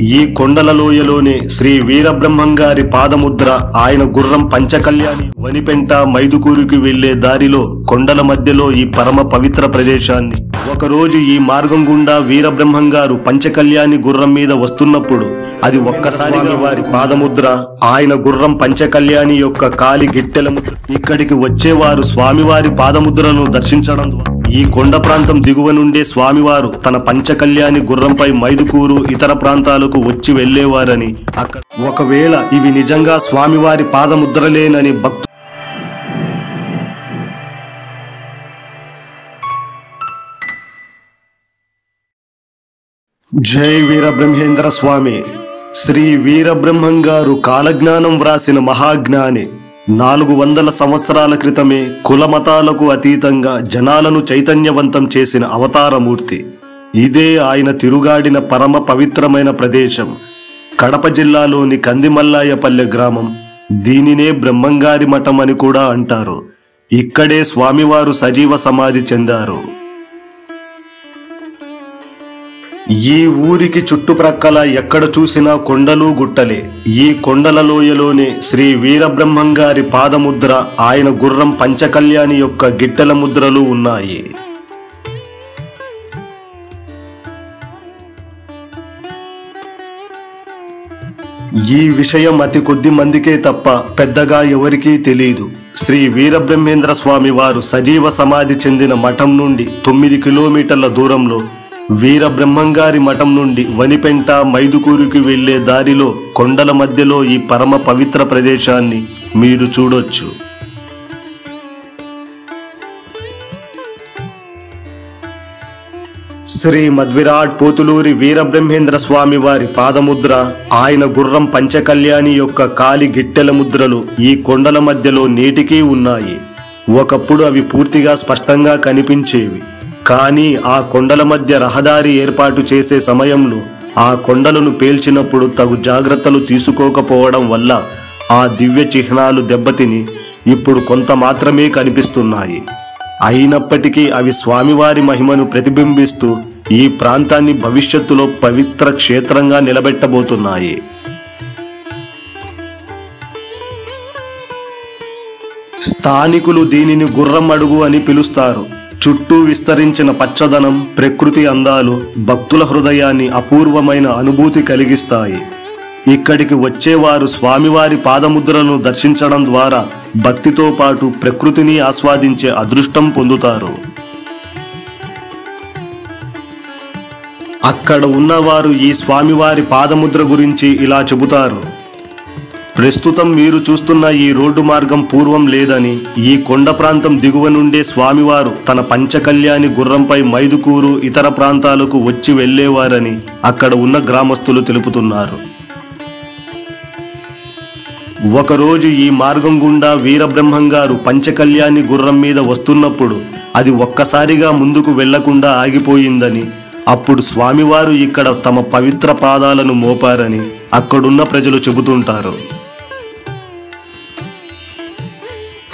ఈ కొండల లోయలోనే శ్రీ వీరబ్రహ్మంగారి పాదముద్ర, ఆయన గుర్రం పంచకళ్యాణి వనిపెంట మైదుకూరుకి వెళ్లే దారిలో కొండల మధ్యలో ఈ పరమ పవిత్ర ప్రదేశాన్ని. ఒకరోజు ఈ మార్గం గుండా వీరబ్రహ్మంగారు పంచకళ్యాణి గుర్రం మీద వస్తున్నప్పుడు అది ఒక్కసారిగా వారి పాదముద్ర, ఆయన గుర్రం పంచకళ్యాణి యొక్క కాలి గిట్టెల ముద్ర. ఇక్కడికి వచ్చేవారు స్వామివారి పాదముద్రను దర్శించడం ద్వారా ఈ కొండ ప్రాంతం దిగువ నుండే స్వామివారు తన పంచకళ్యాణి గుర్రంపై మైదుకూరు ఇతర ప్రాంతాలకు వచ్చి వెళ్లేవారని, అక్కడ ఒకవేళ ఇవి నిజంగా స్వామివారి పాదముద్రలేనని భక్తులు జై వీరబ్రహ్మేంద్ర స్వామి. శ్రీ వీరబ్రహ్మంగారు కాలజ్ఞానం వ్రాసిన మహాజ్ఞాని. 400 సంవత్సరాల క్రితమే కులమతాలకు అతీతంగా జనాలను చైతన్యవంతం చేసిన అవతారమూర్తి. ఇదే ఆయన తిరుగాడిన పరమ పవిత్రమైన ప్రదేశం, కడప జిల్లాలోని కందిమల్లాయపల్లె గ్రామం. దీనినే బ్రహ్మంగారి మఠం అని కూడా అంటారు. ఇక్కడే స్వామివారు సజీవ సమాధి చెందారు. ఈ ఊరికి చుట్టుప్రక్కల ఎక్కడ చూసినా కొండలు గుట్టలే. ఈ కొండల లోయలోనే శ్రీ వీరబ్రహ్మంగారి పాదముద్ర, ఆయన గుర్రం పంచకళ్యాణి యొక్క గిట్టెల ముద్రలు ఉన్నాయి. ఈ విషయం అతి కొద్ది మందికే తప్ప పెద్దగా ఎవరికీ తెలియదు. శ్రీ వీరబ్రహ్మేంద్ర స్వామి వారు సజీవ సమాధి చెందిన మఠం నుండి 9 కిలోమీటర్ల దూరంలో వీరబ్రహ్మంగారి మఠం నుండి వనిపెంట మైదుకూరుకి వెళ్లే దారిలో కొండల మధ్యలో ఈ పరమ పవిత్ర ప్రదేశాన్ని మీరు చూడొచ్చు. శ్రీ మధ్విరాట్ పోతులూరి వీరబ్రహ్మేంద్ర స్వామి వారి పాదముద్ర, ఆయన గుర్రం పంచకళ్యాణి యొక్క కాలి గిట్టెల ముద్రలు ఈ కొండల మధ్యలో నేటికీ ఉన్నాయి. ఒకప్పుడు అవి పూర్తిగా స్పష్టంగా కనిపించేవి. కానీ ఆ కొండల మధ్య రహదారి ఏర్పాటు చేసే సమయంలో ఆ కొండలను పేల్చినప్పుడు తగు జాగ్రత్తలు తీసుకోకపోవడం వల్ల ఆ దివ్య చిహ్నాలు దెబ్బతిని ఇప్పుడు కొంత మాత్రమే కనిపిస్తున్నాయి. అయినప్పటికీ అవి స్వామివారి మహిమను ప్రతిబింబిస్తూ ఈ ప్రాంతాన్ని భవిష్యత్తులో పవిత్ర క్షేత్రంగా నిలబెట్టబోతున్నాయి. స్థానికులు దీనిని గుర్రం అడుగు అని పిలుస్తారు. చుట్టూ విస్తరించిన పచ్చదనం, ప్రకృతి అందాలు భక్తుల హృదయాన్ని అపూర్వమైన అనుభూతి కలిగిస్తాయి. ఇక్కడికి వచ్చేవారు స్వామివారి పాదముద్రలను దర్శించడం ద్వారా భక్తితో పాటు ప్రకృతిని ఆస్వాదించే అదృష్టం పొందుతారు. అక్కడ ఉన్నవారు ఈ స్వామివారి పాదముద్ర గురించి ఇలా చెబుతారు. ప్రస్తుతం మీరు చూస్తున్న ఈ రోడ్డు మార్గం పూర్వం లేదని, ఈ కొండ ప్రాంతం దిగువ నుండే స్వామివారు తన పంచకళ్యాణి గుర్రంపై మైదుకూరు ఇతర ప్రాంతాలకు వచ్చి వెళ్లేవారని అక్కడ ఉన్న గ్రామస్తులు తెలుపుతున్నారు. ఒకరోజు ఈ మార్గం గుండా వీరబ్రహ్మంగారు పంచకళ్యాణి గుర్రం మీద వస్తున్నప్పుడు అది ఒక్కసారిగా ముందుకు వెళ్లకుండా ఆగిపోయిందని, అప్పుడు స్వామివారు ఇక్కడ తమ పవిత్ర పాదాలను మోపారని అక్కడున్న ప్రజలు చెబుతుంటారు.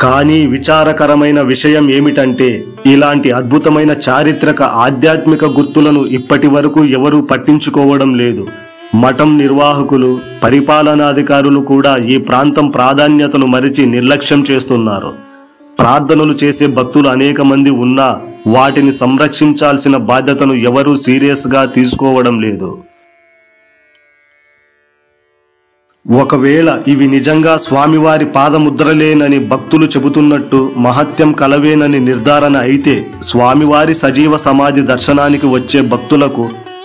కానీ విచారకరమైన విషయం ఏమిటంటే, ఇలాంటి అద్భుతమైన చారిత్రక ఆధ్యాత్మిక గుర్తులను ఇప్పటి వరకు ఎవరూ పట్టించుకోవడం లేదు. మఠం నిర్వాహకులు, పరిపాలనాధికారులు కూడా ఈ ప్రాంతం ప్రాధాన్యతను మరిచి నిర్లక్ష్యం చేస్తున్నారు. ప్రార్థనలు చేసే భక్తులు అనేక మంది ఉన్నా వాటిని సంరక్షించాల్సిన బాధ్యతను ఎవరూ సీరియస్గా తీసుకోవడం లేదు. ఒకవేళ ఇవి నిజంగా స్వామివారి పాదముద్రలేనని భక్తులు చెబుతున్నట్టు మహత్యం కలవేనని నిర్ధారణ అయితే, స్వామివారి సజీవ సమాధి దర్శనానికి వచ్చే భక్తులకు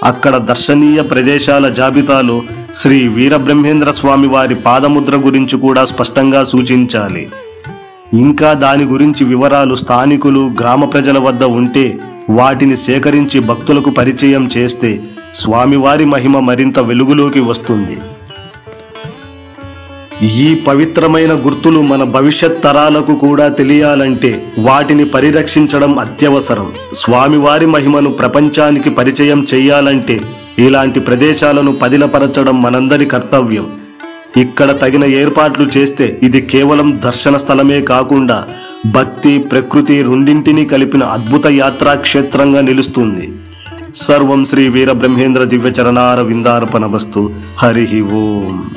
అక్కడ దర్శనీయ ప్రదేశాల జాబితాలో శ్రీ వీరబ్రహ్మేంద్ర స్వామి వారి పాదముద్ర గురించి కూడా స్పష్టంగా సూచించాలి. ఇంకా దాని గురించి వివరాలు స్థానికులు, గ్రామ ప్రజల వద్ద ఉంటే వాటిని సేకరించి భక్తులకు పరిచయం చేస్తే స్వామివారి మహిమ మరింత వెలుగులోకి వస్తుంది. ఈ పవిత్రమైన గుర్తులు మన భవిష్యత్ తరాలకు కూడా తెలియాలంటే వాటిని పరిరక్షించడం అత్యవసరం. స్వామివారి మహిమను ప్రపంచానికి పరిచయం చేయాలంటే ఇలాంటి ప్రదేశాలను పదిలపరచడం మనందరి కర్తవ్యం. ఇక్కడ తగిన ఏర్పాట్లు చేస్తే ఇది కేవలం దర్శన స్థలమే కాకుండా భక్తి, ప్రకృతి రెండింటినీ కలిపిన అద్భుత యాత్రా క్షేత్రంగా నిలుస్తుంది. సర్వం శ్రీ వీరబ్రహ్మేంద్ర దివ్య చరణార విందార్పణమస్తు. హరి ఓం.